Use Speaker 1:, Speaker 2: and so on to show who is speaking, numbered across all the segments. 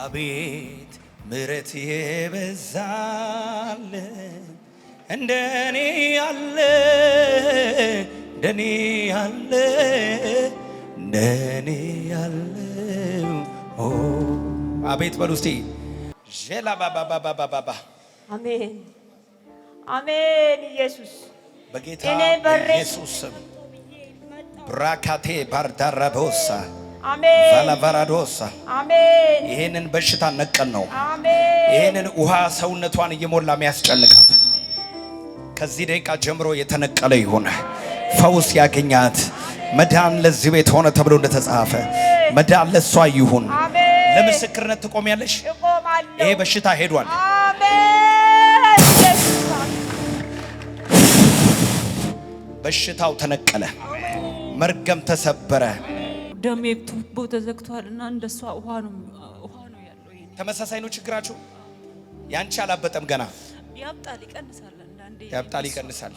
Speaker 1: አቤት ምሕረት የበዛልን እንደኔ ያለ እንደኔ ያለ እንደኔ ያለ አቤት በሉ እስቲ ጀላ ባባባባባባ
Speaker 2: አሜን አሜን። ኢየሱስ
Speaker 1: በጌታ ኢየሱስ ስም ብራካቴ ባርዳራቦሳ
Speaker 2: አሜን
Speaker 1: ቫላቫራዶሳ
Speaker 2: አሜን።
Speaker 1: ይሄንን በሽታ ነቀል ነው።
Speaker 2: አሜን።
Speaker 1: ይሄንን ውሃ ሰውነቷን እየሞላ የሚያስጨንቃት ከዚህ ደቂቃ ጀምሮ የተነቀለ ይሁን። ፈውስ ያገኛት። መዳን ለዚህ ቤት ሆነ ተብሎ እንደተጻፈ መዳን ለሷ ይሁን። ለምስክርነት ትቆሚያለሽ። ይሄ በሽታ ሄዷል።
Speaker 2: አሜን።
Speaker 1: በሽታው ተነቀለ። መርገም ተሰበረ።
Speaker 3: ደሜ ቱቦ ተዘግቷልና እንደሷ ውሃ ነው ያለው።
Speaker 1: ተመሳሳይ ነው ችግራችሁ። ያንቺ አላበጠም ገና
Speaker 3: ያብጣል፣ ይቀንሳል፣ አንዳንዴ
Speaker 1: ያብጣል፣ ይቀንሳል።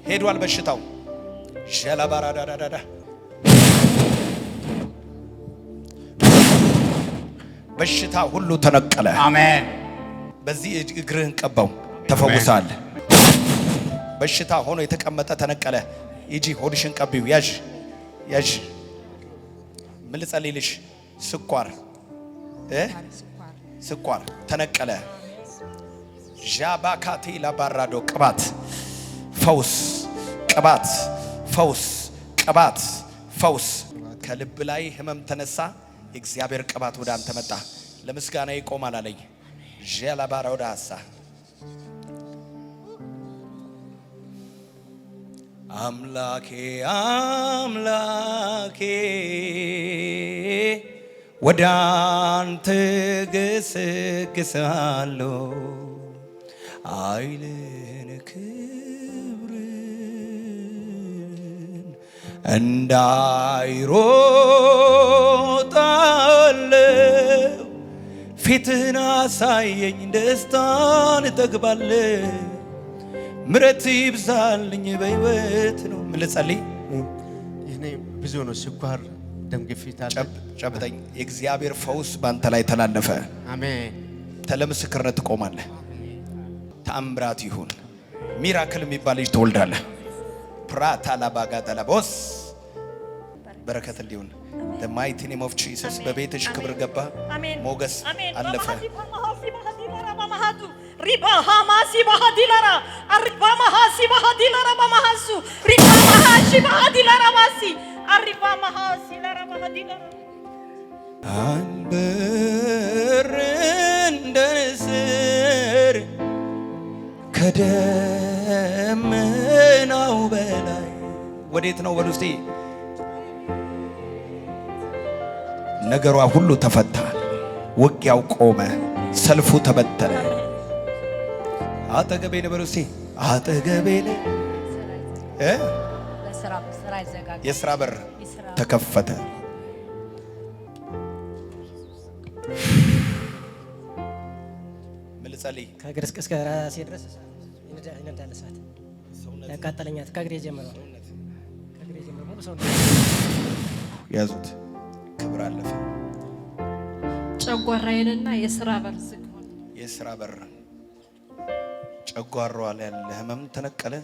Speaker 1: ሄዷል በሽታው። ሸላባራዳዳዳ በሽታ ሁሉ ተነቀለ።
Speaker 4: አሜን።
Speaker 1: በዚህ እግርህን ቀባው፣ ተፈውሳል። በሽታ ሆኖ የተቀመጠ ተነቀለ። ይጂ ሆድሽን ቀቢው። ያዥ ያዥ። ምን ልጸልይልሽ? ስኳር ተነቀለ። ዣባካቲ ላባራዶ ቅባት ፈውስ፣ ቅባት ፈውስ፣ ቅባት ፈውስ። ከልብ ላይ ህመም ተነሳ። የእግዚአብሔር ቅባት ወደ አንተ መጣ። ለምስጋና ይቆማል አለኝ። ዣላባራ ወደ ሐሳ አምላኬ አምላኬ ወደ አንተ ገሰግሳለሁ ኃይልን ክብርን እንዳይሮጣለሁ ፊትህን አሳየኝ ደስታን እጠግባለሁ ምረት ይብዛልኝ በሕይወት ነው። ምን ልጸልይ?
Speaker 4: ይሄኔ ብዙ ነው። ስኳር፣ ደም ግፊት አለ።
Speaker 1: ጨብጠኝ። የእግዚአብሔር ፈውስ ባንተ ላይ ተላለፈ።
Speaker 4: አሜን።
Speaker 1: ለምስክርነት ትቆማለህ። ተአምራት ይሁን። ሚራክል የሚባል ልጅ ትወልዳለህ። ፕራታ ላባጋዳላቦስ በረከት እንዲሁን the mighty name of Jesus። በቤትሽ ክብር ገባ፣ ሞገስ አለፈ።
Speaker 2: riba hamasi bahadilara arriba mahasi bahadilara bamahasu riba mahashi bahadilara basi arriba mahasi lara bahadilara
Speaker 1: አንበር እንደ ንስር ከደመናው በላይ ወዴት ነው? በሉ እስቲ። ነገሯ ሁሉ ተፈታ። ውጊያው ቆመ። ሰልፉ ተበተነ። አጠገቤ ነው። በሉ እስቲ አጠገቤ ነው። የሥራ በር ተከፈተ። ምን ልጸልይ?
Speaker 5: ከእግር እስከ ራሴ ድረስ ይነዳል እሳት ያቃጠለኛል። ከእግሬ ጀምሮ ሙሉ ሰው
Speaker 1: ያዙት። ክብር አለፈ።
Speaker 3: ጨጓራዬንና የሥራ በር ዝግ ሆነ።
Speaker 1: የሥራ በር ጨጓራዋ ላይ ያለ ህመም ተነቀለ።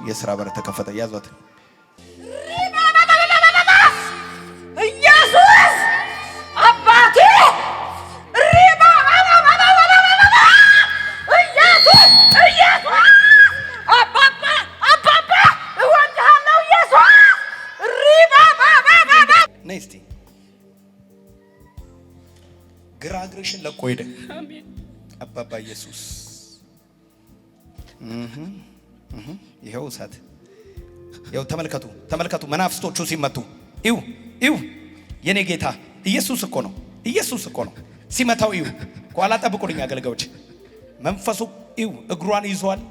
Speaker 1: የሥራ በር ተከፈተ። ያዟት።
Speaker 2: ኢየሱስ አባቴ ሪባ ኢየሱስ አባባ እወድሃለሁ ኢየሱስ ሪባ
Speaker 1: ነይ እስቲ። ግራ እግርሽን ለቆ ሄደ።
Speaker 3: አሜን።
Speaker 1: አባባ ኢየሱስ ይኸው እሳት። ይኸው ተመልከቱ፣ ተመልከቱ መናፍስቶቹ ሲመቱ። ይው የኔ ጌታ ኢየሱስ እኮ ነው። ኢየሱስ እኮ ነው ሲመታው። ይው ኋላ ጠብቁልኝ አገልጋዮች። መንፈሱ ይው እግሯን ይዟል።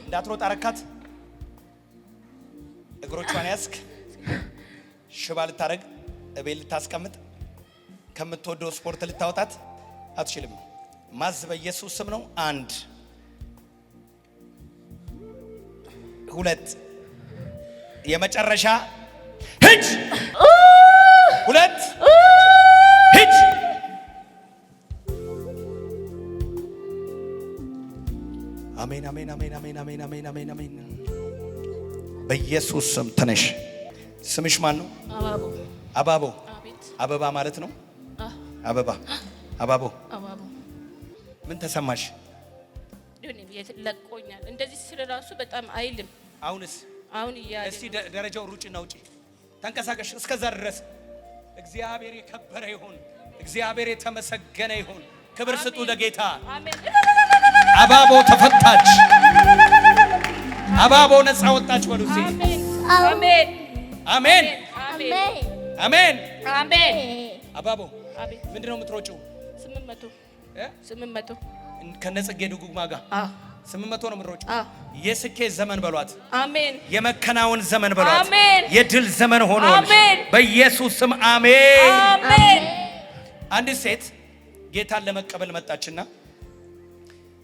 Speaker 1: እንዳትሮጥ አረካት። እግሮቿን ያስክ ሽባ ልታረግ እቤት ልታስቀምጥ ከምትወደው ስፖርት ልታወጣት አትችልም። ማዝ በኢየሱስ ስም ነው። 1 2 የመጨረሻ ሂድ 2 ሂድ አሜን አሜን አሜን አሜን አሜን አሜን አሜን አሜን በኢየሱስ ስም ተነሽ። ስምሽ ማን ነው?
Speaker 6: አባቦ
Speaker 1: አባቦ
Speaker 6: አቤት
Speaker 1: አበባ ማለት ነው። አበባ አባቦ
Speaker 6: አባቦ
Speaker 1: ምን ተሰማሽ?
Speaker 6: ዶኔ ቤት ለቆኛል። እንደዚህ ስለራሱ በጣም አይልም።
Speaker 1: አሁንስ
Speaker 6: አሁን ይያል
Speaker 1: እስቲ ደረጃው ሩጭና ውጪ ተንቀሳቀሽ። እስከዛ ድረስ እግዚአብሔር የከበረ ይሁን። እግዚአብሔር የተመሰገነ ይሁን። ክብር ስጡ ለጌታ።
Speaker 6: አሜን።
Speaker 1: አባቦ ተፈታች። አባቦ ነፃ ወጣች። በሉ እስቲ
Speaker 6: አሜን አሜን
Speaker 1: አሜን አሜን
Speaker 6: አሜን።
Speaker 1: አባቦ
Speaker 6: አቤት
Speaker 1: ምንድነው የምትሮጪው?
Speaker 6: 800
Speaker 1: ከነጽጌ ዱጉማ ጋር 800 ነው የምትሮጪው። የስኬት ዘመን በሏት።
Speaker 6: አሜን።
Speaker 1: የመከናወን ዘመን በሏት።
Speaker 6: አሜን።
Speaker 1: የድል ዘመን ሆኖ
Speaker 6: አሜን።
Speaker 1: በኢየሱስ ስም አሜን
Speaker 6: አሜን።
Speaker 1: አንዲት ሴት ጌታን ለመቀበል መጣችና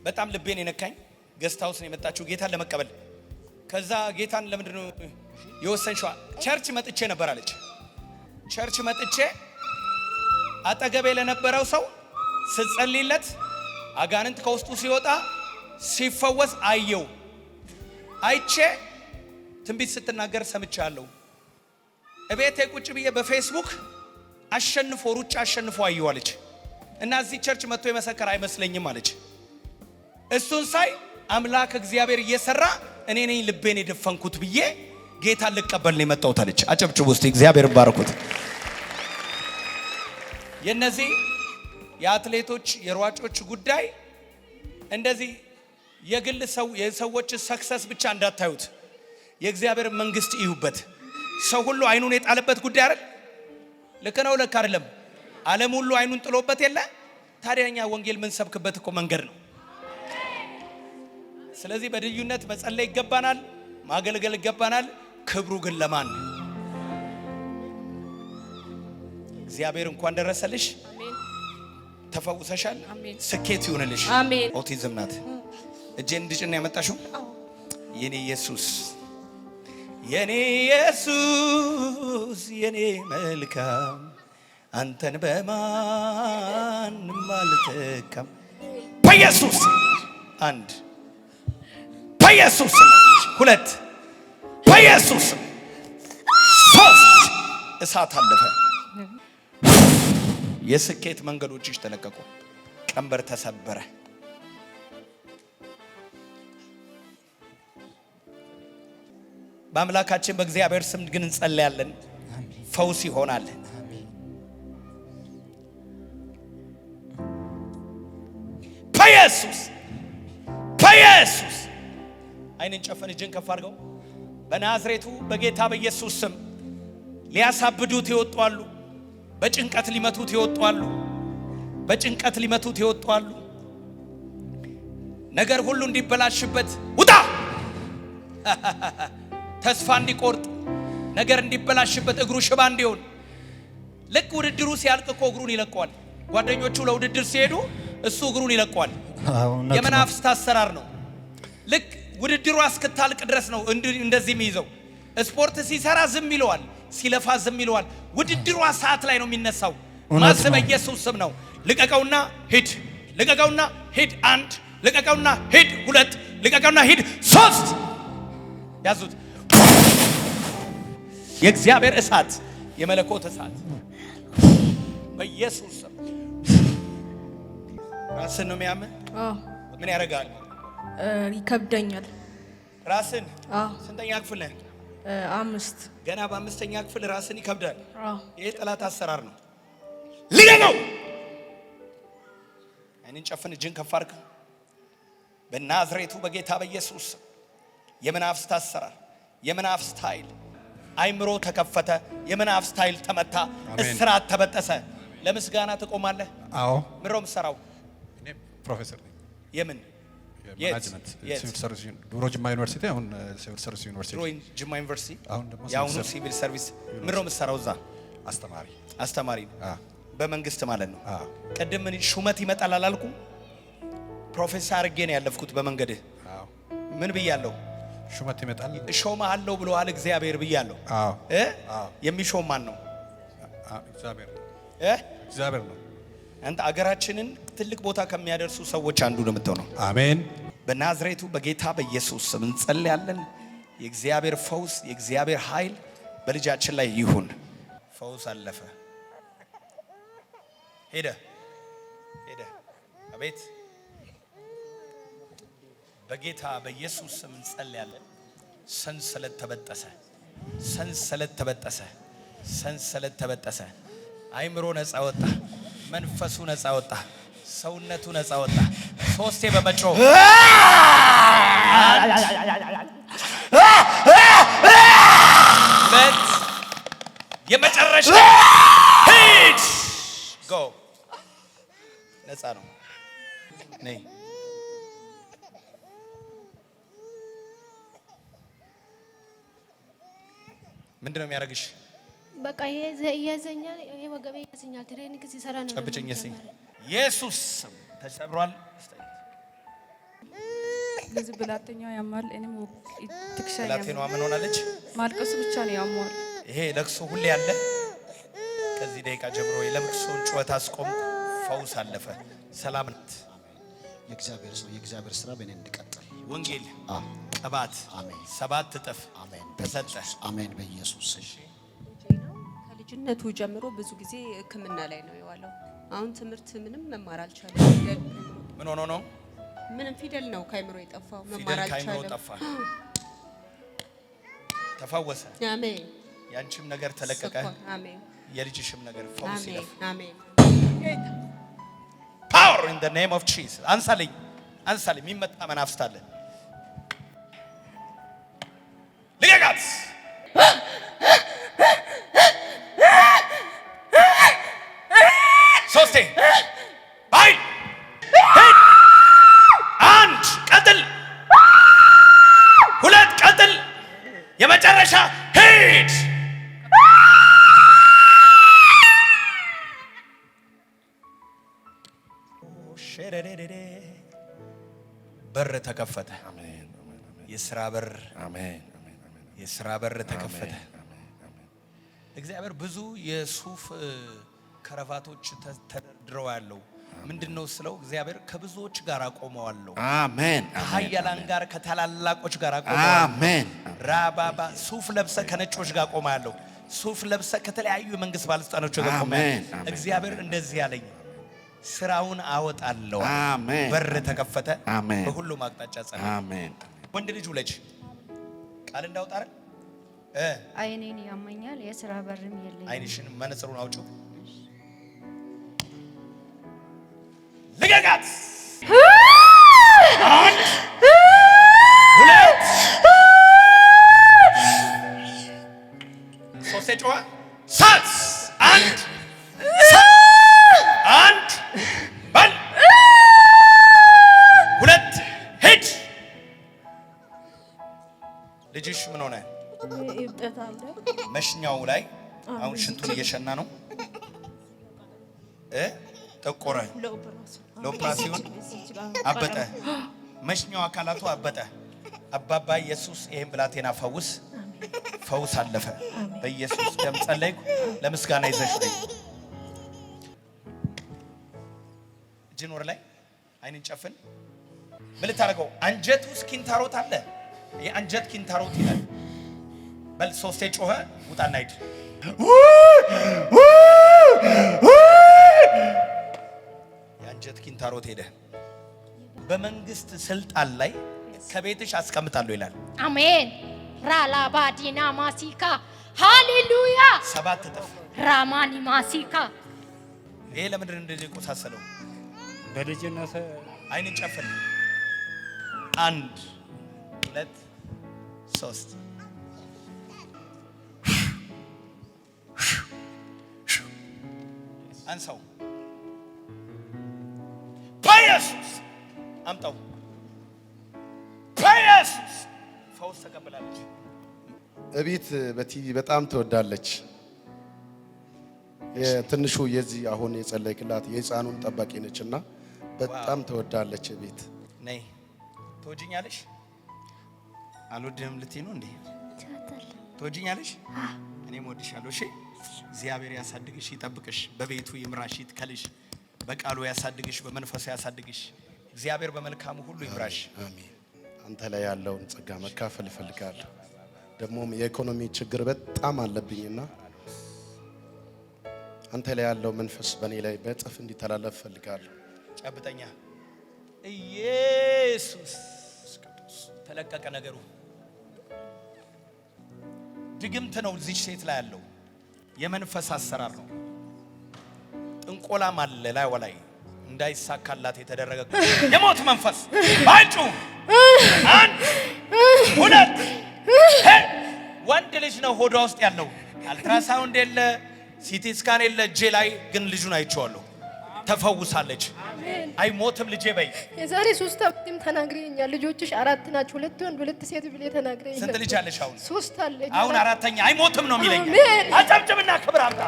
Speaker 1: በጣም ልቤን የነካኝ ገስት ሃውስ ነው የመጣችው ጌታን ለመቀበል። ከዛ ጌታን ለምንድን ነው የወሰንሽው? ቸርች መጥቼ ነበር አለች። ቸርች መጥቼ አጠገቤ ለነበረው ሰው ስጸልይለት አጋንንት ከውስጡ ሲወጣ ሲፈወስ አየው። አይቼ ትንቢት ስትናገር ሰምቻለሁ። እቤቴ ቁጭ ብዬ በፌስቡክ አሸንፎ ሩጫ አሸንፎ አየው አለች። እና እዚህ ቸርች መጥቶ የመሰከር አይመስለኝም አለች። እሱን ሳይ አምላክ እግዚአብሔር እየሰራ እኔ ነኝ ልቤን የደፈንኩት ብዬ ጌታን ልቀበል ነው የመጣሁት አለች። አጨብጭቡ እስቲ እግዚአብሔር ባርኩት። የነዚህ የአትሌቶች የሯጮች ጉዳይ እንደዚህ የግል የሰዎች ሰክሰስ ብቻ እንዳታዩት፣ የእግዚአብሔር መንግስት እዩበት። ሰው ሁሉ አይኑን የጣለበት ጉዳይ አይደል? ልክ ነው ልክ አይደለም? ዓለም ሁሉ አይኑን ጥሎበት የለ? ታዲያኛ ወንጌል ምን ሰብክበት እኮ መንገድ ነው። ስለዚህ በልዩነት መጸለይ ይገባናል፣ ማገልገል ይገባናል። ክብሩ ግን ለማን? እግዚአብሔር እንኳን ደረሰልሽ።
Speaker 6: አሜን።
Speaker 1: ተፈውሰሻል።
Speaker 6: አሜን።
Speaker 1: ስኬት ይሁንልሽ።
Speaker 6: አሜን።
Speaker 1: ኦቲዝም ናት። እጄን እንድጭን ያመጣሽው የኔ ኢየሱስ የኔ ኢየሱስ የኔ መልካም አንተን በማንም አልተካም። በኢየሱስ 1 በኢየሱስ 2 በኢየሱስ 3 እሳት አለፈ። የስኬት መንገዶችሽ ተለቀቁ። ቀንበር ተሰበረ። በአምላካችን በእግዚአብሔር ስም ግን እንጸልያለን። ፈውስ ይሆናል። በኢየሱስ በኢየሱስ አይንን ጨፈን እጅን ከፍ አድርገው። በናዝሬቱ በጌታ በኢየሱስ ስም ሊያሳብዱት ይወጣሉ። በጭንቀት ሊመቱት ይወጣሉ። በጭንቀት ሊመቱት ይወጣሉ። ነገር ሁሉ እንዲበላሽበት ውጣ። ተስፋ እንዲቆርጥ ነገር እንዲበላሽበት እግሩ ሽባ እንዲሆን ልክ ውድድሩ ሲያልቅ እኮ እግሩን ይለቀዋል። ጓደኞቹ ለውድድር ሲሄዱ እሱ እግሩን ይለቀዋል። የመናፍስት አሰራር ነው። ልክ ውድድሩ እስክታልቅ ድረስ ነው እንደዚህ የሚይዘው። ስፖርት ሲሰራ ዝም ይለዋል፣ ሲለፋ ዝም ይለዋል። ውድድሩ ሰዓት ላይ ነው የሚነሳው። ማዝ በኢየሱስ ስም ነው። ልቀቀውና ሂድ፣ ልቀቀውና ሂድ። 1 ልቀቀውና ሂድ። 2 ልቀቀውና ሂድ። 3 ያዙት። የእግዚአብሔር እሳት፣ የመለኮት እሳት በኢየሱስ ስም። ራስን ነው የሚያምን? ምን ያደርጋል?
Speaker 6: ይከብደኛል።
Speaker 1: ራስን ስንተኛ ክፍል ነህ?
Speaker 6: 5
Speaker 1: ገና በ5ኛ ክፍል ራስን ይከብዳል። ይሄ ጠላት አሰራር ነው። ልቀቀው። አይንን ጨፍን፣ እጅን ከፍ አድርግ። በናዝሬቱ በጌታ በኢየሱስ የመናፍስት አሰራር፣ የመናፍስት ኃይል አይምሮ ተከፈተ። የመናፍስት ኃይል ተመታ። እስራት ተበጠሰ። ለምስጋና ትቆማለህ።
Speaker 7: አዎ።
Speaker 1: ምንድን ነው የምትሰራው?
Speaker 7: እኔ ፕሮፌሰር ነኝ።
Speaker 1: የምን
Speaker 7: ማኔጅመንት ሲቪል ሰርቪስ ድሮ ጅማ ዩኒቨርሲቲ፣ አሁን ሲቪል ሰርቪስ ዩኒቨርሲቲ።
Speaker 1: ድሮ ጅማ ዩኒቨርሲቲ፣
Speaker 7: አሁን ደግሞ
Speaker 1: የአሁኑ ሲቪል ሰርቪስ። ምንድን ነው የምትሰራው እዛ?
Speaker 7: አስተማሪ።
Speaker 1: አስተማሪ በመንግስት ማለት ነው።
Speaker 7: አዎ።
Speaker 1: ቅድም ምን ሹመት ይመጣል አላልኩም? ፕሮፌሰር አርጌ ነው ያለፍኩት በመንገድ
Speaker 7: አዎ
Speaker 1: ምን ብያለሁ
Speaker 7: ሹመት ይመጣል
Speaker 1: እሾምሃለሁ ብሎሃል እግዚአብሔር ብያለሁ
Speaker 7: አዎ
Speaker 1: የሚሾም ማን ነው
Speaker 7: እግዚአብሔር ነው እግዚአብሔር ነው
Speaker 1: አንተ አገራችንን ትልቅ ቦታ ከሚያደርሱ ሰዎች አንዱ ነው የምትሆነው
Speaker 7: አሜን
Speaker 1: በናዝሬቱ በጌታ በኢየሱስ ስም እንጸልያለን የእግዚአብሔር ፈውስ የእግዚአብሔር ኃይል በልጃችን ላይ ይሁን ፈውስ አለፈ ሄደ አቤት በጌታ በኢየሱስ ስም እንጸልያለን ሰንሰለት ተበጠሰ አይምሮ ነፃ ወጣ መንፈሱ ነፃ ወጣ ሰውነቱ ነፃ ወጣ ሶስቴ በመጮ የመጨረሻ ሂድ ጎ ነፃ ነው ነይ ምንድነው የሚያረግሽ
Speaker 8: በቃ ያዘኛል ወገቤ ያዘኛል ትሬኒንግ ሲሰራ ነው
Speaker 1: ጨብጭኝ እስኪ ኢየሱስ ተሰብሯል
Speaker 3: ለዚህ ብላተኛው ያማል እኔም ትክሻኛ
Speaker 1: ብላቴናዋ ምን ሆናለች
Speaker 3: ማልቀሱ ብቻ ነው ያሟል
Speaker 1: ይሄ ለቅሶ ሁሌ ያለ ከዚህ ደቂቃ ጀምሮ የለቅሶን ጩኸት አስቆምኩ ፈውስ አለፈ ሰላም ናት
Speaker 9: የእግዚአብሔር ሰው የእግዚአብሔር ስራ በእኔ እንዲቀጥል
Speaker 1: ወንጌል ቅባት
Speaker 9: አሜን
Speaker 1: 7 እጥፍ
Speaker 9: አሜን
Speaker 1: ተሰጠ
Speaker 9: አሜን በኢየሱስ
Speaker 10: ከልጅነቱ ጀምሮ ብዙ ጊዜ ሕክምና ላይ ነው የዋለው አሁን ትምህርት ምንም መማር አልቻለም
Speaker 1: ምን ሆኖ ነው
Speaker 10: ምንም ፊደል ነው ካይምሮ የጠፋው መማር አልቻለም
Speaker 1: ተፈወሰ
Speaker 10: አሜን
Speaker 1: ያንቺም ነገር ተለቀቀ
Speaker 10: አሜን
Speaker 1: የልጅሽም ነገር ፈውስ ይለፍ
Speaker 10: አሜን
Speaker 1: power in the name of Jesus አንሳልኝ የሚመጣ መናፍስት አለ ልቀቃት ሶስቴ አይ አንድ ቀጥል ሁለት ቀጥል የመጨረሻ ሂድ በር ተከፈተ አሜን የሥራ በር አሜን የሥራ በር ተከፈተ እግዚአብሔር ብዙ የሱፍ ከረቫቶች ተደርድረው ያለው ምንድነው ስለው እግዚአብሔር ከብዙዎች ጋር አቆመዋለሁ አሜን ከኃያላን ጋር ከታላላቆች ጋር አቆመዋለሁ አሜን ራባባ ሱፍ ለብሰ ከነጮች ጋር አቆማለሁ ሱፍ ለብሰ ከተለያዩ የመንግስት ባለስልጣኖች ጋር አቆማለሁ እግዚአብሔር እንደዚህ ያለኝ ስራውን አወጣለሁ አሜን በር ተከፈተ አሜን በሁሉም አቅጣጫ ጸና አሜን ወንድ ልጅ ውለጅ ቃል እንዳውጣ አይደል
Speaker 8: አይኔን ያመኛል የሥራ በርም የለኝም
Speaker 1: አይንሽን መነጽሩን አውጪው ልቀቃት አንድ ሁለት ሶስቴ ጮኸ ሳት አንድ በል ሁለት ሂድ ልጅሽ ምን ሆነ መሽኛው ላይ አሁን ሽንቱን እየሸና ነው ጠቆረ ለኦፕራሲዮን አበጠ መሽኛው አካላቱ አበጠ አባባ ኢየሱስ ይሄን ብላቴና ፈውስ አለፈ በኢየሱስ ደም ጸለይኩ ለምስጋና ይዘሽ ነኝ እጅን ወር ላይ አይንን ጨፍን ምን ልታረገው አንጀቱ ውስጥ ኪንታሮት አለ የአንጀት ኪንታሮት ይላል በል ሶስቴ ጮኸ ውጣና ሂድ የአንጀት ኪንታሮት ሄደ በመንግስት ስልጣን ላይ ከቤትሽ አስቀምጣለሁ ይላል
Speaker 8: አሜን ራላባዲና ማሲካ ሃሌሉያ
Speaker 1: 7 እጥፍ
Speaker 8: ራማኒ ማሲካ
Speaker 1: ይሄ ለምንድን እንደዚህ ቆሳሰለው
Speaker 11: በልጅነት
Speaker 1: አይንን ጨፍን 1 2 3 አንሳው በኢየሱስ አምጣው በኢየሱስ ፈውስ ተቀበላለች
Speaker 12: እቤት በቲቪ በጣም ትወዳለች የትንሹ የዚህ አሁን የጸለይክላት የህፃኑን ጠባቂ ነችና በጣም ትወዳለች ቤት
Speaker 1: ነይ ትወጂኛለሽ አልወድህም ልትይ ነው እንዴ ትወጂኛለሽ እኔም ወድሻለሁ እሺ እግዚአብሔር ያሳድግሽ ይጠብቅሽ በቤቱ ይምራሽ ይትከልሽ በቃሉ ያሳድግሽ በመንፈሱ ያሳድግሽ እግዚአብሔር በመልካሙ ሁሉ ይምራሽ
Speaker 12: አሜን አንተ ላይ ያለውን ጸጋ መካፈል እፈልጋለሁ ደግሞም የኢኮኖሚ ችግር በጣም አለብኝና አንተ ላይ ያለው መንፈስ በኔ ላይ በጥፍ እንዲተላለፍ እፈልጋለሁ
Speaker 1: ጨብጠኛ ኢየሱስ ተለቀቀ ነገሩ ድግምት ነው እዚህ ሴት ላይ ያለው የመንፈስ አሰራር ነው ጥንቆላም አለ ላይ ወላይ እንዳይሳካላት የተደረገ የሞት መንፈስ ባንጩ አንድ ሁለት ወንድ ልጅ ነው ሆዷ ውስጥ ያለው አልትራሳውንድ የለ ሲቲ ስካን የለ እጄ ላይ ግን ልጁን አይቼዋለሁ ተፈውሳለች አይሞትም ልጄ በይ
Speaker 8: የዛሬ 3 ዓመትም ተናግረኛል ልጆችሽ 4 ናቸው 2 ወንድ 2 ሴት ብለ ተናግረኛል
Speaker 1: ስንት ልጅ አለሽ አሁን
Speaker 8: 3 አለኝ
Speaker 1: አሁን አራተኛ አይሞትም ነው የሚለኝ አጨብጭብና ክብር አምጣ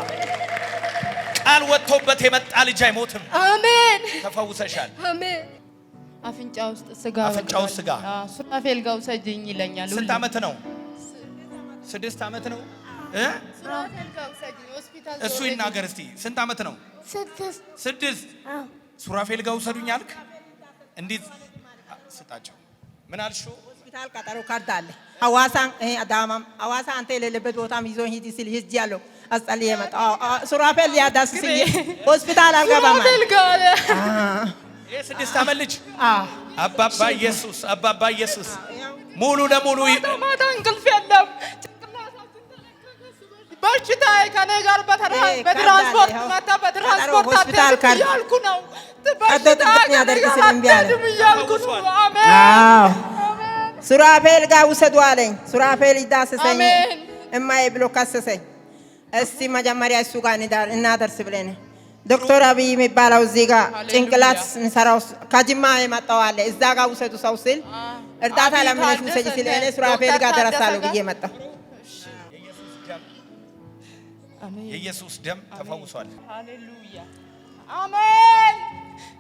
Speaker 1: ቃል ወጥቶበት የመጣ ልጅ አይሞትም አሜን ተፈውሰሻል
Speaker 8: አሜን
Speaker 13: አፍንጫ ውስጥ ስጋ
Speaker 2: ሱራፌል ጋር ውሰጂኝ ይለኛል
Speaker 1: ስንት ዓመት ነው 6 ዓመት ነው
Speaker 8: ሱራፌል ጋር ውሰጂኝ ሆስፒታል
Speaker 1: እሱ ይናገር እስቲ ስንት ዓመት ነው 6 ሱራፌል ጋር ውሰዱኝ አልክ እንዴት ስጣቸው ምን አልሽው
Speaker 14: ሆስፒታል ቀጠሮ ካርድ አለ ሐዋሳን አዳማም ሐዋሳ አንተ የሌለበት ቦታም ይዞኝ ሂድ ሲል ሂጅ ያለው አስጠልዬ መጣ ሱራፌል ያዳስስኝ ሆስፒታል አልገባም
Speaker 1: የ6 ዓመት ልጅ አባባ ኢየሱስ ሙሉ ለሙሉ
Speaker 2: ማታ እንቅልፍ የለም በሽታዬ ከኔ ጋር በትራንስፖርት መጣ በትራንስፖርት
Speaker 14: ሆስፒታል ካርድ
Speaker 2: ያልኩ ነው
Speaker 14: በሽታዬ ያደርግ ስለምቢ አለ
Speaker 2: ያልኩ ነው አሜን
Speaker 14: ሱራፌል ጋር ውሰዱ አለኝ ሱራፌል ይዳስሰኝ እማዬ ብሎ ካሰሰኝ እስቲ መጀመሪያ እሱ ጋር እናደርስ ብለን ዶክተር አብይ የሚባለው እዚህ ጋር ጭንቅላት እንሰራው ከጅማ የመጣው አለ እዛ ጋር ውሰዱ ሰው ሲል እርዳታ ለምንሽ ውሰጂ ሲል እኔ ሱራፌል ጋር ደረሳለሁ ብዬ መጣሁ
Speaker 1: የኢየሱስ ደም ተፈውሷል
Speaker 2: ሃሌሉያ አሜን